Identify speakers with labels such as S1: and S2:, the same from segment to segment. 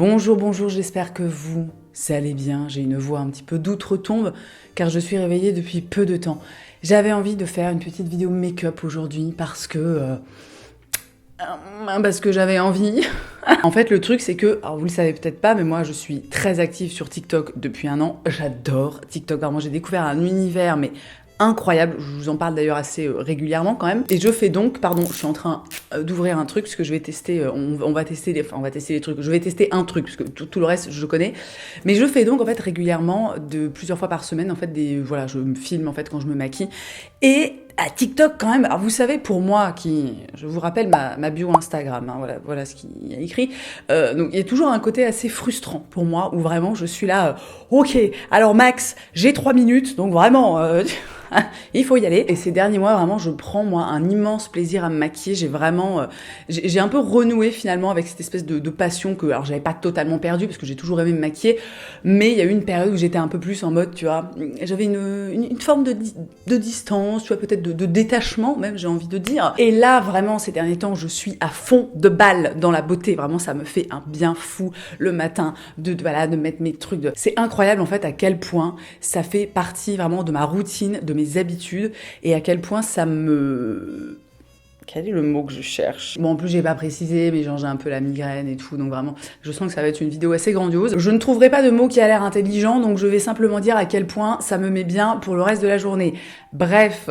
S1: Bonjour, bonjour, j'espère que vous allez bien. J'ai une voix un petit peu d'outre-tombe car je suis réveillée depuis peu de temps. J'avais envie de faire une petite vidéo make-up aujourd'hui parce que j'avais envie. En fait, le truc, c'est que, alors vous le savez peut-être pas, mais moi, je suis très active sur TikTok depuis un an. J'adore TikTok. Vraiment, j'ai découvert un univers, mais incroyable. Je vous en parle d'ailleurs assez régulièrement quand même. Et je fais donc, pardon, je suis en train d'ouvrir un truc parce que je vais tester, on va tester les trucs. Je vais tester un truc parce que tout le reste, je connais. Mais je fais donc en fait régulièrement, plusieurs fois par semaine, en fait, voilà, je me filme en fait quand je me maquille. Et à TikTok quand même, alors vous savez, pour moi, je vous rappelle ma bio Instagram, hein, voilà ce qu'il y a écrit, donc il y a toujours un côté assez frustrant pour moi, où vraiment je suis là, ok, alors Max, j'ai 3 minutes, donc vraiment, il faut y aller. Et ces derniers mois, vraiment, je prends moi un immense plaisir à me maquiller, j'ai un peu renoué finalement avec cette espèce de passion que, alors j'avais pas totalement perdu, parce que j'ai toujours aimé me maquiller, mais il y a eu une période où j'étais un peu plus en mode, tu vois, j'avais une forme de distance, tu vois, peut-être de détachement même, j'ai envie de dire. Et là, vraiment, ces derniers temps, je suis à fond de balle dans la beauté. Vraiment, ça me fait un bien fou le matin de mettre mes trucs. C'est incroyable, en fait, à quel point ça fait partie vraiment de ma routine, de mes habitudes, et à quel point ça me... Quel est le mot que je cherche? Bon, en plus, j'ai pas précisé, mais genre, j'ai un peu la migraine et tout, donc vraiment, je sens que ça va être une vidéo assez grandiose. Je ne trouverai pas de mot qui a l'air intelligent, donc je vais simplement dire à quel point ça me met bien pour le reste de la journée. Bref,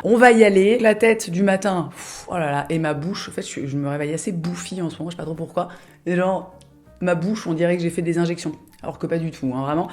S1: on va y aller. La tête du matin, oh là là, et ma bouche, en fait, je me réveille assez bouffie en ce moment, je sais pas trop pourquoi. Et genre, ma bouche, on dirait que j'ai fait des injections. Alors que pas du tout, hein, vraiment.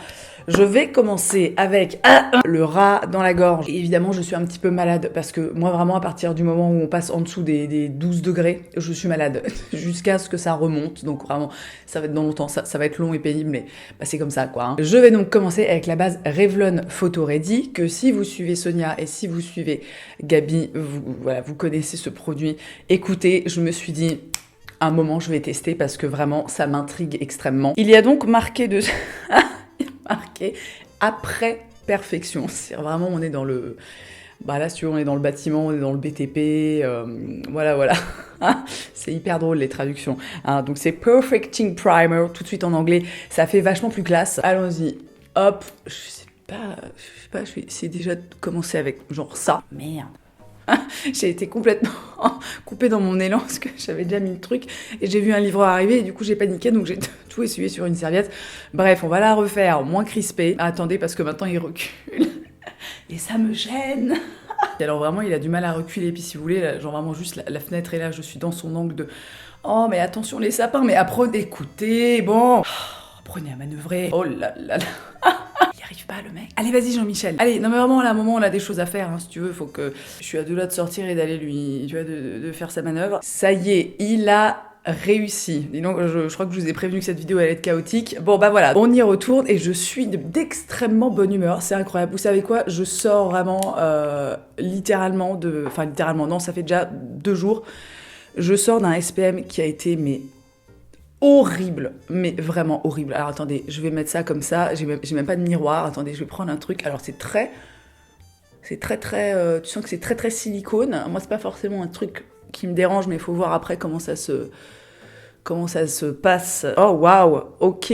S1: Je vais commencer avec le rat dans la gorge. Et évidemment, je suis un petit peu malade parce que moi, vraiment, à partir du moment où on passe en dessous des 12 degrés, je suis malade jusqu'à ce que ça remonte. Donc vraiment, ça va être dans longtemps, ça va être long et pénible, mais bah, c'est comme ça, quoi. Hein. Je vais donc commencer avec la base Revlon Photo Ready, que si vous suivez Sonia et si vous suivez Gabi, vous connaissez ce produit. Écoutez, je me suis dit... un moment, je vais tester parce que vraiment, ça m'intrigue extrêmement. Il y a donc marqué marqué après perfection. C'est vraiment, on est dans le... Bah là, si tu veux, on est dans le bâtiment, on est dans le BTP, voilà. C'est hyper drôle, les traductions. Hein, donc c'est Perfecting Primer, tout de suite en anglais. Ça fait vachement plus classe. Allons-y. Hop. Je sais pas, je vais essayer déjà de commencer avec genre ça. Merde. J'ai été complètement coupée dans mon élan parce que j'avais déjà mis le truc et j'ai vu un livreur arriver et du coup j'ai paniqué donc j'ai tout essuyé sur une serviette. Bref, on va la refaire moins crispée. Attendez parce que maintenant il recule et ça me gêne. Et alors vraiment il a du mal à reculer, puis si vous voulez, là, genre vraiment juste la fenêtre est là, je suis dans son angle de oh mais attention les sapins, mais apprenez, écoutez, bon, apprenez à manœuvrer. Oh là là là. Il arrive pas le mec. Allez vas-y Jean-Michel. Allez, non mais vraiment là, à un moment on a des choses à faire, hein, si tu veux, faut que... Je suis à deux doigts de sortir et d'aller lui, tu vois, de faire sa manœuvre. Ça y est, il a réussi. Dis donc, je crois que je vous ai prévenu que cette vidéo allait être chaotique. Bon bah voilà, on y retourne et je suis d'extrêmement bonne humeur, c'est incroyable. Vous savez quoi, je sors vraiment littéralement Enfin littéralement, non, ça fait déjà 2 jours. Je sors d'un SPM qui a été, mais... horrible, mais vraiment horrible. Alors attendez, je vais mettre ça comme ça, j'ai même pas de miroir, attendez, je vais prendre un truc. Alors c'est très, tu sens que c'est très silicone. Moi c'est pas forcément un truc qui me dérange, mais il faut voir après comment ça se passe. Oh waouh, ok,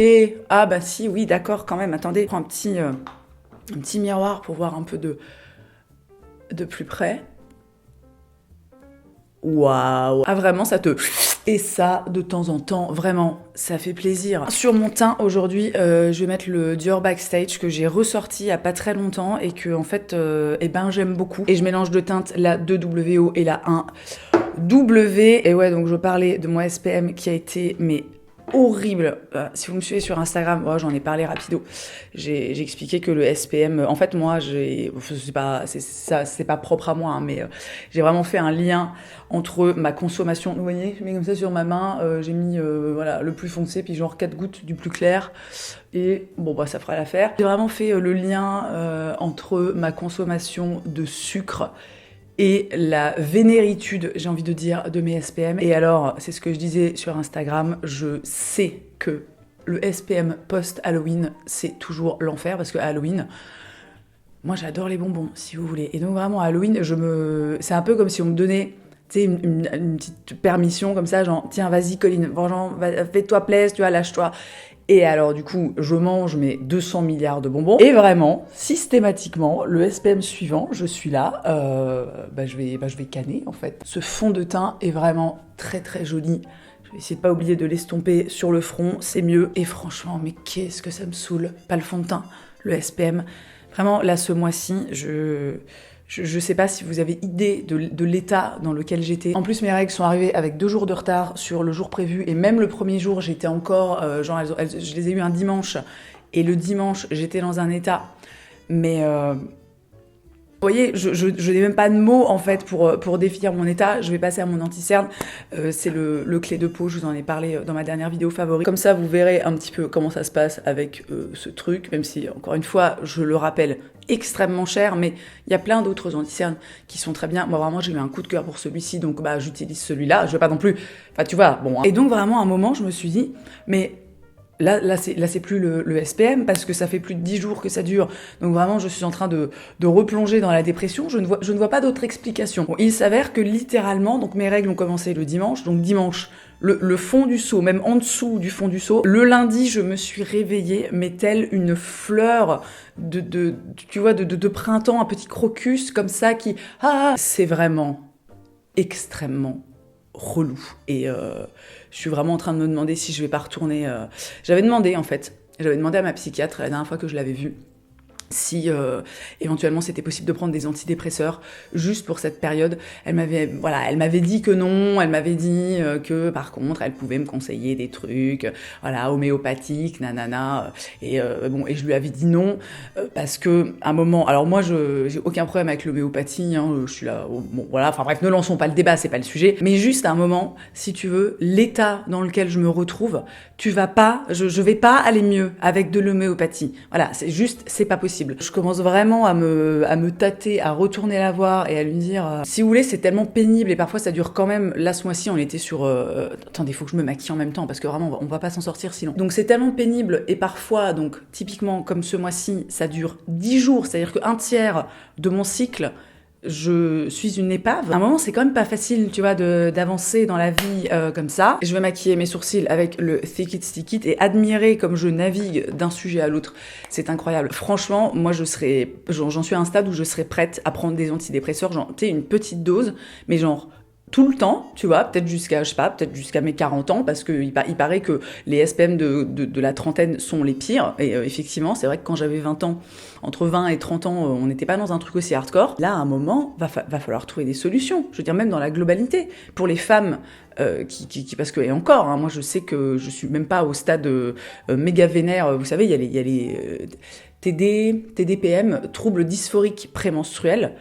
S1: ah bah si, oui d'accord quand même, attendez, je prends un petit miroir pour voir un peu de plus près. Waouh, ah vraiment ça te... Et ça, de temps en temps, vraiment, ça fait plaisir. Sur mon teint, aujourd'hui, je vais mettre le Dior Backstage que j'ai ressorti il y a pas très longtemps et que, en fait, j'aime beaucoup. Et je mélange deux teintes, la 2WO et la 1W. Et ouais, donc je parlais de mon SPM qui a été, mais horrible. Si vous me suivez sur Instagram, oh, j'en ai parlé rapido. J'ai expliqué que le SPM, en fait, moi, c'est pas propre à moi, hein, mais j'ai vraiment fait un lien entre ma consommation. Vous voyez, je mets comme ça sur ma main, j'ai mis le plus foncé, puis genre 4 gouttes du plus clair. Et bon, bah, ça fera l'affaire. J'ai vraiment fait le lien entre ma consommation de sucre et la vénéritude, j'ai envie de dire, de mes SPM. Et alors, c'est ce que je disais sur Instagram, je sais que le SPM post-Halloween, c'est toujours l'enfer, parce que Halloween, moi j'adore les bonbons, si vous voulez. Et donc vraiment, à Halloween, c'est un peu comme si on me donnait, tu tu sais, une petite permission comme ça, genre, tiens, vas-y, Colline, fais-toi plaisir, tu vois, lâche-toi. Et alors, du coup, je mange mes 200 milliards de bonbons. Et vraiment, systématiquement, le SPM suivant, je suis là, je vais canner, en fait. Ce fond de teint est vraiment très, très joli. Je vais essayer de pas oublier de l'estomper sur le front, c'est mieux. Et franchement, mais qu'est-ce que ça me saoule. Pas le fond de teint, le SPM. Vraiment, là, ce mois-ci, je sais pas si vous avez idée de l'état dans lequel j'étais. En plus, mes règles sont arrivées avec 2 jours de retard sur le jour prévu. Et même le premier jour, j'étais encore... je les ai eu un dimanche. Et le dimanche, j'étais dans un état. Mais... vous voyez, je n'ai même pas de mots, en fait, pour définir mon état. Je vais passer à mon anti-cerne. C'est le clé de peau, je vous en ai parlé dans ma dernière vidéo favorite. Comme ça, vous verrez un petit peu comment ça se passe avec ce truc, même si, encore une fois, je le rappelle, extrêmement cher, mais il y a plein d'autres anti-cernes qui sont très bien. Moi, vraiment, j'ai eu un coup de cœur pour celui-ci, donc j'utilise celui-là. Je vais pas non plus... Enfin, tu vois, bon... Hein. Et donc, vraiment, à un moment, je me suis dit, mais... Là, c'est plus le SPM parce que ça fait plus de 10 jours que ça dure. Donc vraiment, je suis en train de replonger dans la dépression. Je ne vois pas d'autre explication. Bon, il s'avère que littéralement, donc mes règles ont commencé le dimanche. Donc dimanche, le fond du seau, même en dessous du fond du seau. Le lundi, je me suis réveillée, mais telle une fleur tu vois, de printemps, un petit crocus comme ça qui... c'est vraiment extrêmement relou. Et je suis vraiment en train de me demander si je vais pas retourner... J'avais demandé, en fait. J'avais demandé à ma psychiatre, la dernière fois que je l'avais vue, si éventuellement c'était possible de prendre des antidépresseurs juste pour cette période. Elle m'avait dit que non, elle m'avait dit que par contre elle pouvait me conseiller des trucs homéopathiques, nanana, et je lui avais dit non parce que à un moment, alors moi j'ai aucun problème avec l'homéopathie, hein, je suis là, bref, ne lançons pas le débat, c'est pas le sujet, mais juste à un moment, si tu veux, l'état dans lequel je me retrouve, je vais pas aller mieux avec de l'homéopathie. Voilà, c'est pas possible. Je commence vraiment à me tâter, à retourner la voir et à lui dire si vous voulez, c'est tellement pénible et parfois ça dure quand même. Là, ce mois-ci, on était sur... attendez, il faut que je me maquille en même temps parce que vraiment, on va pas s'en sortir sinon. Donc, c'est tellement pénible et parfois, donc, typiquement, comme ce mois-ci, ça dure 10 jours, c'est-à-dire qu'un tiers de mon cycle, je suis une épave. À un moment, c'est quand même pas facile, tu vois, d'avancer dans la vie comme ça. Je vais maquiller mes sourcils avec le Thick It Stick It et admirer comme je navigue d'un sujet à l'autre. C'est incroyable. Franchement, moi, j'en suis à un stade où je serais prête à prendre des antidépresseurs, genre, tu sais, une petite dose, mais genre... tout le temps, tu vois, peut-être jusqu'à mes 40 ans, parce qu'il paraît que les SPM de la trentaine sont les pires, et effectivement, c'est vrai que quand j'avais 20 ans, entre 20 et 30 ans, on n'était pas dans un truc aussi hardcore. Là, à un moment, va falloir trouver des solutions, je veux dire, même dans la globalité, pour les femmes parce que, et encore, hein, moi je sais que je suis même pas au stade méga vénère, vous savez, il y a les TDPM, troubles dysphoriques prémenstruels,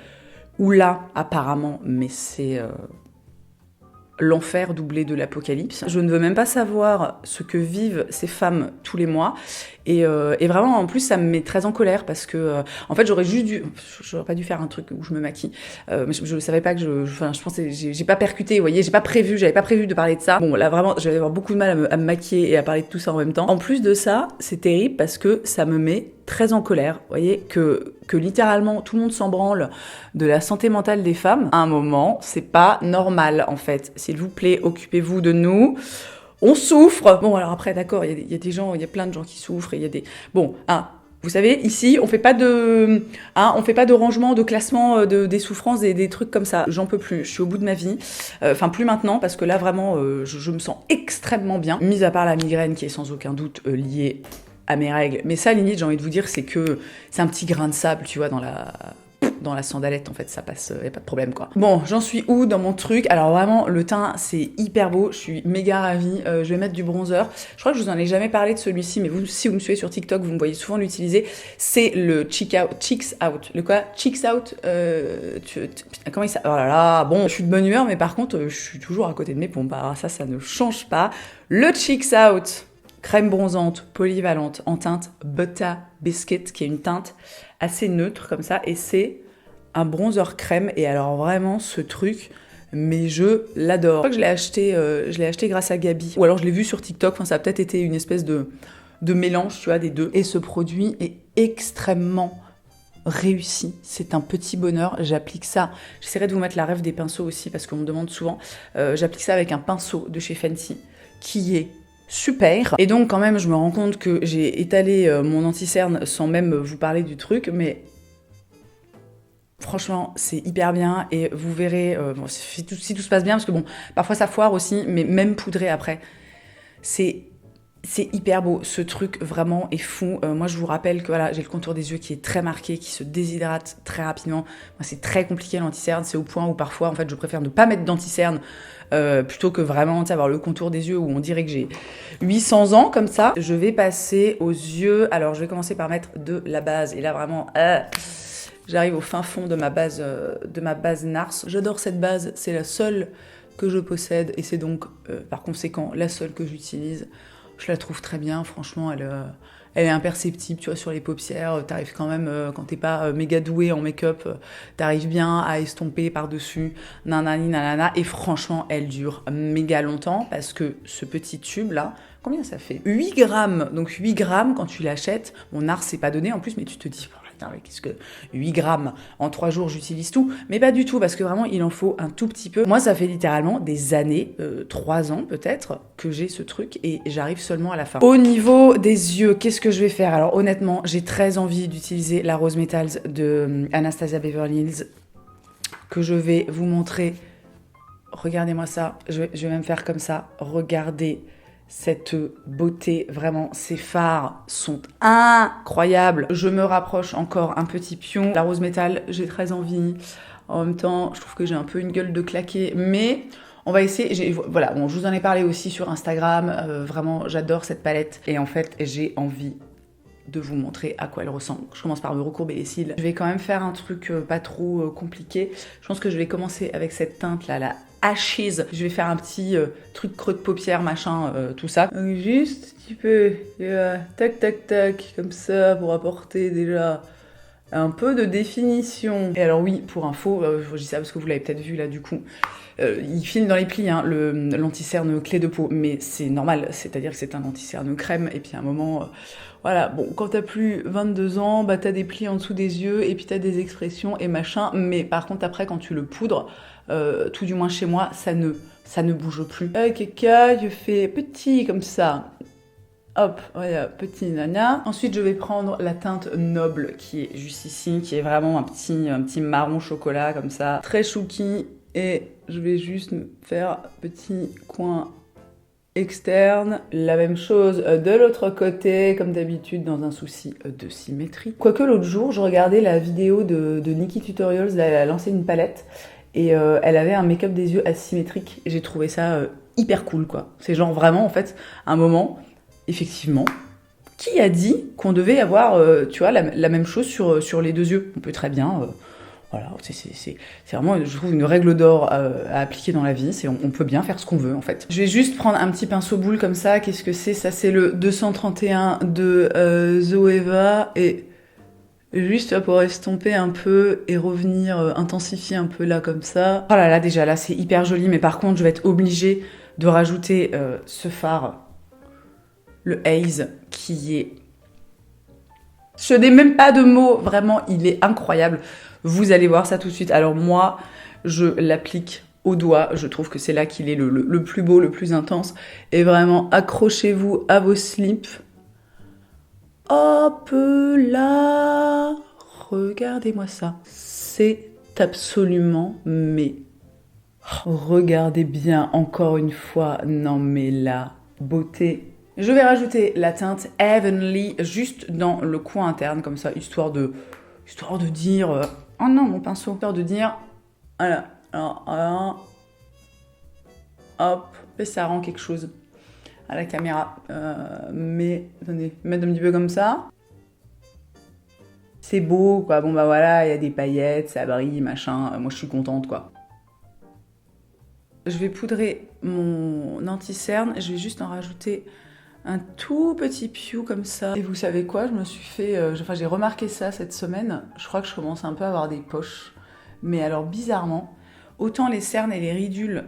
S1: où là, apparemment, mais c'est... l'enfer doublé de l'apocalypse. Je ne veux même pas savoir ce que vivent ces femmes tous les mois. Et vraiment, en plus, ça me met très en colère parce que, en fait, j'aurais pas dû faire un truc où je me maquille. Mais je savais pas que je pensais, j'ai pas percuté, vous voyez, j'avais pas prévu de parler de ça. Bon, là, vraiment, j'allais avoir beaucoup de mal à me maquiller et à parler de tout ça en même temps. En plus de ça, c'est terrible parce que ça me met très en colère, vous voyez, que littéralement tout le monde s'en branle de la santé mentale des femmes. À un moment, c'est pas normal, en fait. S'il vous plaît, occupez-vous de nous. On souffre. Bon, alors après, d'accord, il y a des gens, il y a plein de gens qui souffrent, il y a des... Bon, vous savez, ici, on fait pas de rangement, de classement des souffrances et des trucs comme ça. J'en peux plus, je suis au bout de ma vie. Enfin, plus maintenant, parce que là, vraiment, je me sens extrêmement bien. Mis à part la migraine, qui est sans aucun doute liée à mes règles. Mais ça, limite, j'ai envie de vous dire, c'est un petit grain de sable, tu vois, dans la sandalette, en fait, ça passe, y a pas de problème, quoi. Bon, j'en suis où dans mon truc? Alors vraiment, le teint, c'est hyper beau, je suis méga ravie. Je vais mettre du bronzer. Je crois que je vous en ai jamais parlé de celui-ci, mais si vous me suivez sur TikTok, vous me voyez souvent l'utiliser. C'est le Cheeks Out. Le quoi? Cheeks Out, putain, comment il s'appelle? Oh là là, bon, je suis de bonne humeur, mais par contre, je suis toujours à côté de mes pompes. Alors ça ne change pas. Le Cheeks Out, crème bronzante, polyvalente, en teinte Butter Biscuit, qui est une teinte assez neutre, comme ça, et c'est un bronzer crème, et alors vraiment ce truc, mais je l'adore. Je crois que je l'ai acheté grâce à Gabi, ou alors je l'ai vu sur TikTok, enfin ça a peut-être été une espèce de mélange, tu vois, des deux. Et ce produit est extrêmement réussi, c'est un petit bonheur. J'applique ça, j'essaierai de vous mettre la ref des pinceaux aussi parce qu'on me demande souvent. J'applique ça avec un pinceau de chez Fenty qui est super. Et donc quand même je me rends compte que j'ai étalé mon anti-cerne sans même vous parler du truc, mais franchement c'est hyper bien et vous verrez, bon, si tout se passe bien, parce que bon, parfois ça foire aussi, mais même poudré après, c'est hyper beau, ce truc vraiment est fou. Moi je vous rappelle que voilà, j'ai le contour des yeux qui est très marqué, qui se déshydrate très rapidement. Moi c'est très compliqué l'anti-cerne, c'est au point où parfois en fait je préfère ne pas mettre d'anti-cerne plutôt que vraiment avoir le contour des yeux où on dirait que j'ai 800 ans comme ça. Je vais passer aux yeux, alors je vais commencer par mettre de la base et là vraiment j'arrive au fin fond de ma base NARS. J'adore cette base, c'est la seule que je possède et c'est donc par conséquent la seule que j'utilise. Je la trouve très bien, franchement, elle est imperceptible, tu vois, sur les paupières. T'arrives quand même, quand t'es pas méga doué en make-up, t'arrives bien à estomper par-dessus, nanani, nanana. Et franchement, elle dure méga longtemps parce que ce petit tube-là, combien ça fait? 8 grammes. Donc 8 grammes, quand tu l'achètes, mon NARS, c'est pas donné en plus, mais tu te dis... Qu'est-ce que 8 grammes en 3 jours j'utilise tout, mais pas du tout parce que vraiment il en faut un tout petit peu. Moi ça fait littéralement des années, 3 ans peut-être, que j'ai ce truc et j'arrive seulement à la fin. Au niveau des yeux, qu'est-ce que je vais faire? Alors honnêtement j'ai très envie d'utiliser la Rose Metals de Anastasia Beverly Hills que je vais vous montrer. Regardez-moi ça, je vais même faire comme ça, regardez cette beauté, vraiment, ces fards sont incroyables. Je me rapproche encore un petit pion. La Rose Métal, j'ai très envie. En même temps, je trouve que j'ai un peu une gueule de claquer, mais on va essayer. Voilà, bon, je vous en ai parlé aussi sur Instagram. Vraiment, j'adore cette palette. Et en fait, j'ai envie de vous montrer à quoi elle ressemble. Je commence par me recourber les cils. Je vais quand même faire un truc pas trop compliqué. Je pense que je vais commencer avec cette teinte là, la Ashes. Je vais faire un petit truc creux de paupière, machin, tout ça. Donc juste un petit peu, tac tac tac, comme ça, pour apporter déjà un peu de définition. Et alors oui, pour info, je dis ça parce que vous l'avez peut-être vu là du coup, il file dans les plis, hein, l'anti-cerne clé de peau, mais c'est normal, c'est-à-dire que c'est un anti-cerne crème, et puis à un moment, voilà, bon, quand t'as plus 22 ans, bah t'as des plis en dessous des yeux, et puis t'as des expressions et machin, mais par contre après quand tu le poudres, tout du moins chez moi, ça ne bouge plus. Keka, je fais petit comme ça. Hop, voilà, petit nana. Ensuite, je vais prendre la teinte Noble, qui est juste ici, qui est vraiment un petit marron chocolat, comme ça, très chouki. Et je vais juste me faire petit coin externe. La même chose de l'autre côté, comme d'habitude, dans un souci de symétrie. Quoique l'autre jour, je regardais la vidéo de Nikki Tutorials, elle a lancé une palette, et elle avait un make-up des yeux asymétrique. J'ai trouvé ça hyper cool, quoi. C'est genre vraiment, en fait, un moment... Effectivement, qui a dit qu'on devait avoir, tu vois, la même chose sur les deux yeux? On peut très bien, voilà, c'est vraiment, je trouve, une règle d'or à appliquer dans la vie, on peut bien faire ce qu'on veut, en fait. Je vais juste prendre un petit pinceau boule comme ça, qu'est-ce que c'est? Ça, c'est le 231 de Zoeva, et juste pour estomper un peu et revenir, intensifier un peu là, comme ça. Oh là là, déjà, là, c'est hyper joli, mais par contre, je vais être obligée de rajouter ce fard, le Haze, qui est... Je n'ai même pas de mots, vraiment, il est incroyable. Vous allez voir ça tout de suite. Alors moi, je l'applique au doigt. Je trouve que c'est là qu'il est le plus beau, le plus intense. Et vraiment, accrochez-vous à vos slips. Hop là! Regardez-moi ça. C'est absolument... mais... regardez bien, encore une fois. Non mais la beauté... Je vais rajouter la teinte Heavenly juste dans le coin interne, comme ça, histoire de dire... oh non, mon pinceau, histoire de dire... Voilà, alors, voilà. Hop, et ça rend quelque chose à la caméra. Mais, attendez, mettre un petit peu comme ça. C'est beau, quoi. Bon, bah voilà, il y a des paillettes, ça brille, machin. Moi, je suis contente, quoi. Je vais poudrer mon anti-cerne. Je vais juste en rajouter... un tout petit piou comme ça. Et vous savez quoi, je me suis fait... enfin, j'ai remarqué ça cette semaine. Je crois que je commence un peu à avoir des poches. Mais alors, bizarrement, Autant les cernes et les ridules,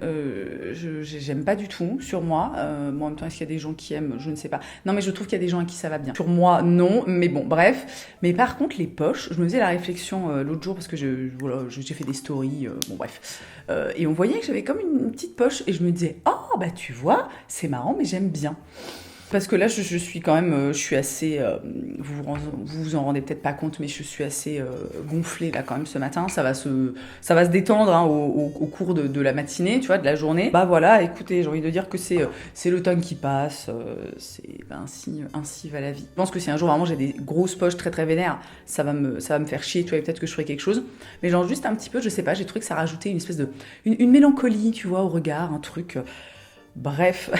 S1: j'aime pas du tout sur moi. Bon, en même temps, est-ce qu'il y a des gens qui aiment? Je ne sais pas. Non, mais je trouve qu'il y a des gens à qui ça va bien. Sur moi, non, mais bon, bref. Mais par contre, les poches, je me faisais la réflexion l'autre jour parce que voilà, j'ai fait des stories, bon bref. Et on voyait que j'avais comme une petite poche et je me disais, oh bah tu vois, c'est marrant, mais j'aime bien. Parce que là, je suis quand même, je suis assez, vous en rendez peut-être pas compte, mais je suis assez gonflée là quand même ce matin. Ça va se détendre hein, au cours de la matinée, tu vois, de la journée. Bah voilà, écoutez, j'ai envie de dire que c'est l'automne qui passe, ainsi va la vie. Je pense que si un jour vraiment j'ai des grosses poches très très vénères, ça va me faire chier, tu vois, peut-être que je ferai quelque chose. Mais genre juste un petit peu, je sais pas, j'ai trouvé que ça rajoutait une espèce de, une mélancolie, tu vois, au regard, un truc, bref.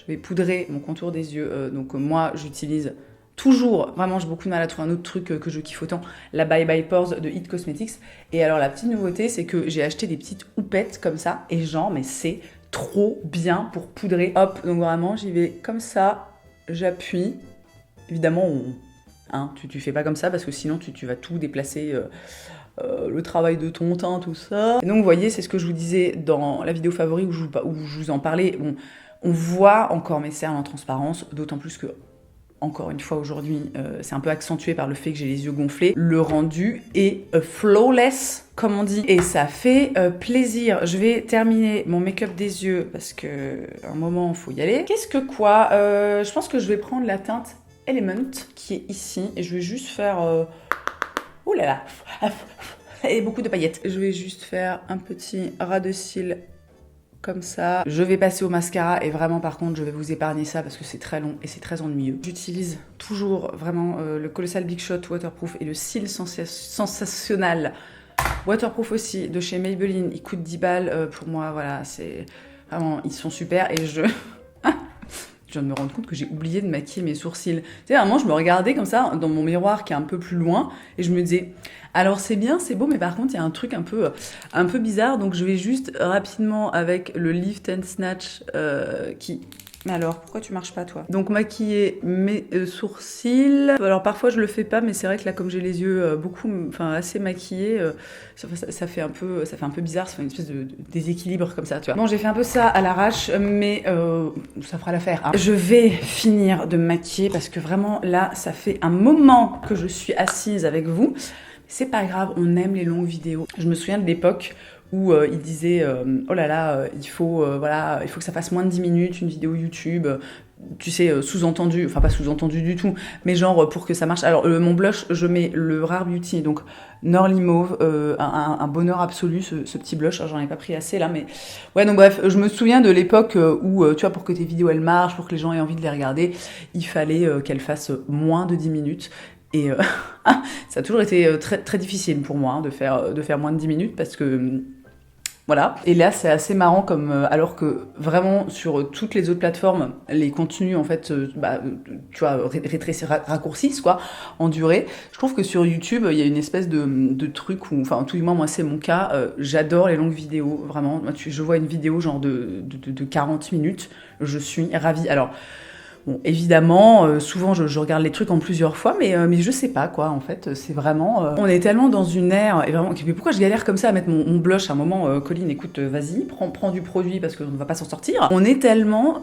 S1: Je vais poudrer mon contour des yeux. Donc moi, j'utilise toujours, vraiment, j'ai beaucoup de mal à trouver un autre truc que je kiffe autant, la Bye Bye Pores de It Cosmetics. Et alors, la petite nouveauté, c'est que j'ai acheté des petites houpettes comme ça. Et genre, mais c'est trop bien pour poudrer. Hop, donc vraiment, j'y vais comme ça, j'appuie. Évidemment, tu fais pas comme ça parce que sinon, tu vas tout déplacer... le travail de ton teint, tout ça. Et donc, vous voyez, c'est ce que je vous disais dans la vidéo favori où je vous en parlais. On voit encore mes cernes en transparence, d'autant plus que, encore une fois aujourd'hui, c'est un peu accentué par le fait que j'ai les yeux gonflés. Le rendu est flawless, comme on dit, et ça fait plaisir. Je vais terminer mon make-up des yeux parce que un moment, il faut y aller. Qu'est-ce que quoi je pense que je vais prendre la teinte Element qui est ici et je vais juste faire... Ouh là là et beaucoup de paillettes. Je vais juste faire un petit ras de cils comme ça. Je vais passer au mascara et vraiment par contre je vais vous épargner ça parce que c'est très long et c'est très ennuyeux. J'utilise toujours vraiment le Colossal Big Shot Waterproof et le cil sensationnel Waterproof aussi de chez Maybelline. Il coûte 10 balles pour moi, voilà, c'est vraiment, ils sont super et je viens de me rendre compte que j'ai oublié de maquiller mes sourcils. Tu sais, à un moment, je me regardais comme ça dans mon miroir qui est un peu plus loin et je me disais, alors c'est bien, c'est beau, mais par contre, il y a un truc un peu bizarre. Donc, je vais juste rapidement avec le Lift and Snatch qui... Mais alors, pourquoi tu marches pas, toi? Donc, maquiller mes sourcils. Alors, parfois, je le fais pas, mais c'est vrai que là, comme j'ai les yeux assez maquillés, ça fait un peu bizarre, ça fait une espèce de déséquilibre comme ça, tu vois. Bon, j'ai fait un peu ça à l'arrache, mais ça fera l'affaire. Hein. Je vais finir de me maquiller parce que vraiment, là, ça fait un moment que je suis assise avec vous. C'est pas grave, on aime les longues vidéos. Je me souviens de l'époque où il disait oh là là, il faut que ça fasse moins de 10 minutes, une vidéo YouTube, tu sais, sous-entendu, enfin pas sous-entendu du tout, mais genre pour que ça marche. Alors mon blush, je mets le Rare Beauty, donc Norly Mauve, un bonheur absolu ce petit blush. Alors, j'en ai pas pris assez là, mais ouais, donc bref, je me souviens de l'époque où, tu vois, pour que tes vidéos elles marchent, pour que les gens aient envie de les regarder, il fallait qu'elles fassent moins de 10 minutes. Et ça a toujours été très, très difficile pour moi hein, de faire moins de 10 minutes parce que... Voilà. Et là, c'est assez marrant comme alors que vraiment sur toutes les autres plateformes, les contenus en fait, tu vois, raccourcissent quoi, en durée. Je trouve que sur YouTube, il y a une espèce de truc où, enfin, tout du moins moi c'est mon cas. J'adore les longues vidéos, vraiment. Moi, je vois une vidéo genre de 40 minutes, je suis ravie. Alors. Bon, évidemment, souvent je regarde les trucs en plusieurs fois, mais je sais pas quoi, en fait, c'est vraiment... on est tellement dans une ère, et vraiment, mais pourquoi je galère comme ça à mettre mon blush à un moment, Colline, écoute, vas-y, prends du produit parce qu'on ne va pas s'en sortir. On est tellement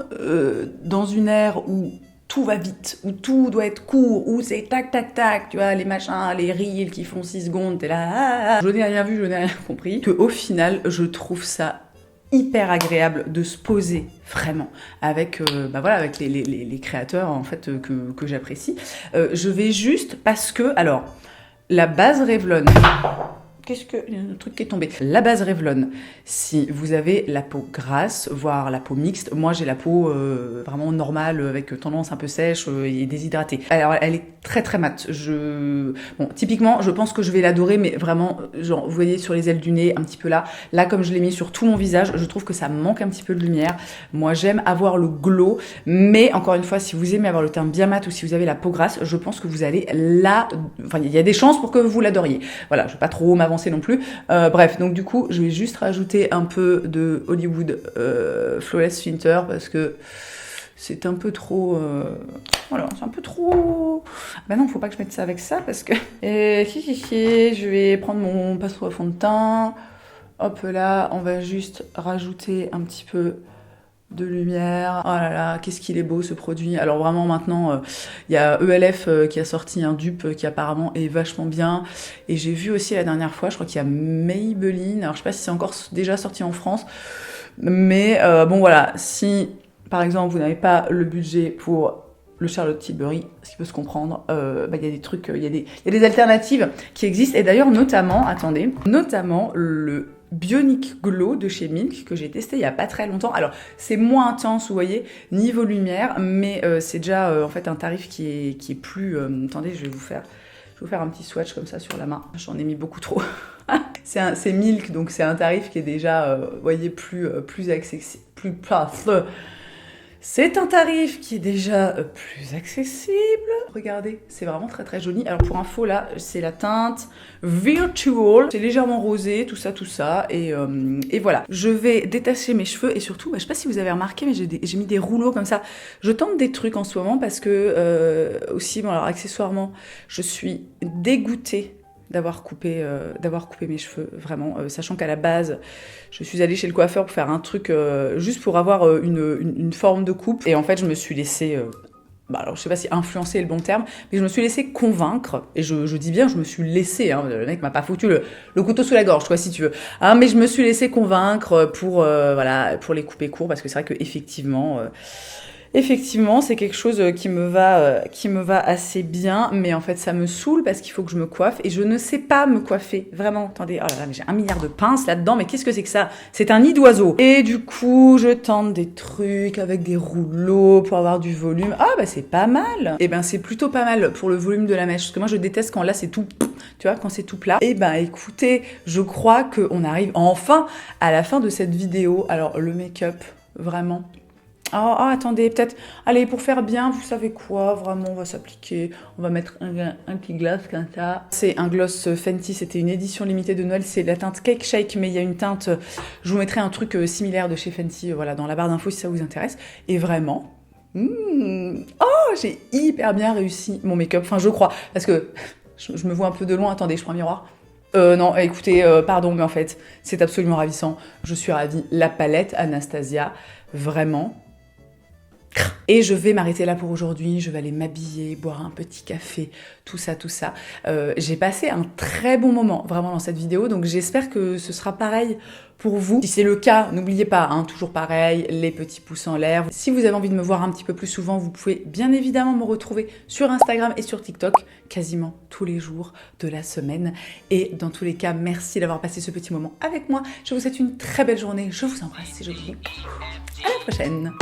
S1: dans une ère où tout va vite, où tout doit être court, où c'est tac, tac, tac, tu vois, les machins, les reels qui font 6 secondes, t'es là, Je n'ai rien vu, je n'ai rien compris, qu'au final, je trouve ça hyper agréable de se poser vraiment avec avec les créateurs en fait que j'apprécie. Je vais juste parce que alors la base Revlon, il y a un truc qui est tombé. La base Revlon, si vous avez la peau grasse, voire la peau mixte, moi j'ai la peau vraiment normale, avec tendance un peu sèche et déshydratée. Alors elle est très très mate. Bon, typiquement, je pense que je vais l'adorer, mais vraiment, genre, vous voyez sur les ailes du nez, un petit peu là. Là, comme je l'ai mis sur tout mon visage, je trouve que ça manque un petit peu de lumière. Moi, j'aime avoir le glow, mais encore une fois, si vous aimez avoir le teint bien mat ou si vous avez la peau grasse, je pense que vous allez là... Enfin, il y a des chances pour que vous l'adoriez. Voilà, je vais pas trop m'avancer non plus. Bref, donc du coup, je vais juste rajouter un peu de Hollywood Flawless Filter parce que c'est un peu trop... Voilà, c'est un peu trop... Bah non, faut pas que je mette ça avec ça parce que... je vais prendre mon pinceau à fond de teint. Hop là, on va juste rajouter un petit peu de lumière. Oh là là, qu'est-ce qu'il est beau ce produit. Alors vraiment maintenant, il y a ELF qui a sorti un dupe qui apparemment est vachement bien. Et j'ai vu aussi la dernière fois, je crois qu'il y a Maybelline. Alors je sais pas si c'est encore déjà sorti en France. Mais bon voilà, si par exemple vous n'avez pas le budget pour le Charlotte Tilbury, ce qui peut se comprendre, il y a des trucs, il y a des alternatives qui existent. Et d'ailleurs notamment le Bionic Glow de chez Milk que j'ai testé il y a pas très longtemps. Alors c'est moins intense, vous voyez, niveau lumière, mais c'est déjà en fait un tarif qui est plus. Attendez, je vais vous faire un petit swatch comme ça sur la main. J'en ai mis beaucoup trop. C'est Milk, donc c'est un tarif qui est déjà, vous voyez, plus accessible, c'est un tarif qui est déjà plus accessible. Regardez, c'est vraiment très très joli. Alors pour info là, c'est la teinte Virtual. C'est légèrement rosé, tout ça. Et voilà. Je vais détacher mes cheveux et surtout, je sais pas si vous avez remarqué, mais j'ai mis des rouleaux comme ça. Je tente des trucs en ce moment parce que aussi, bon alors accessoirement, je suis dégoûtée d'avoir coupé mes cheveux, vraiment, sachant qu'à la base, je suis allée chez le coiffeur pour faire un truc juste pour avoir une forme de coupe, et en fait, je me suis laissée, alors je sais pas si influencer est le bon terme, mais je me suis laissée convaincre, et je dis bien, je me suis laissée, hein, le mec m'a pas foutu le couteau sous la gorge, toi, si tu veux, hein, mais je me suis laissée convaincre pour les couper court, parce que c'est vrai que effectivement, c'est quelque chose qui me va assez bien, mais en fait, ça me saoule parce qu'il faut que je me coiffe et je ne sais pas me coiffer. Vraiment, attendez, oh là là, mais j'ai 1 milliard de pinces là-dedans, mais qu'est-ce que c'est que ça? C'est un nid d'oiseau. Et du coup, je tente des trucs avec des rouleaux pour avoir du volume. Ah, bah c'est pas mal. Et ben, c'est plutôt pas mal pour le volume de la mèche, parce que moi, je déteste quand là, c'est tout, tu vois, quand c'est tout plat. Et ben, écoutez, je crois qu'on arrive enfin à la fin de cette vidéo. Alors, le make-up, vraiment... Oh, attendez, peut-être, allez, pour faire bien, vous savez quoi, vraiment, on va s'appliquer, on va mettre un petit gloss comme ça. C'est un gloss Fenty, c'était une édition limitée de Noël, c'est la teinte Cake Shake, mais il y a une teinte, je vous mettrai un truc similaire de chez Fenty, voilà, dans la barre d'infos si ça vous intéresse. Et vraiment, oh, j'ai hyper bien réussi mon make-up, enfin, je crois, parce que je me vois un peu de loin, attendez, je prends un miroir. Non, écoutez, pardon, mais en fait, c'est absolument ravissant, je suis ravie. La palette Anastasia, vraiment... Et je vais m'arrêter là pour aujourd'hui, je vais aller m'habiller, boire un petit café, tout ça. J'ai passé un très bon moment vraiment dans cette vidéo, donc j'espère que ce sera pareil pour vous. Si c'est le cas, n'oubliez pas, hein, toujours pareil, les petits pouces en l'air. Si vous avez envie de me voir un petit peu plus souvent, vous pouvez bien évidemment me retrouver sur Instagram et sur TikTok, quasiment tous les jours de la semaine. Et dans tous les cas, merci d'avoir passé ce petit moment avec moi. Je vous souhaite une très belle journée, je vous embrasse et je vous dis à la prochaine.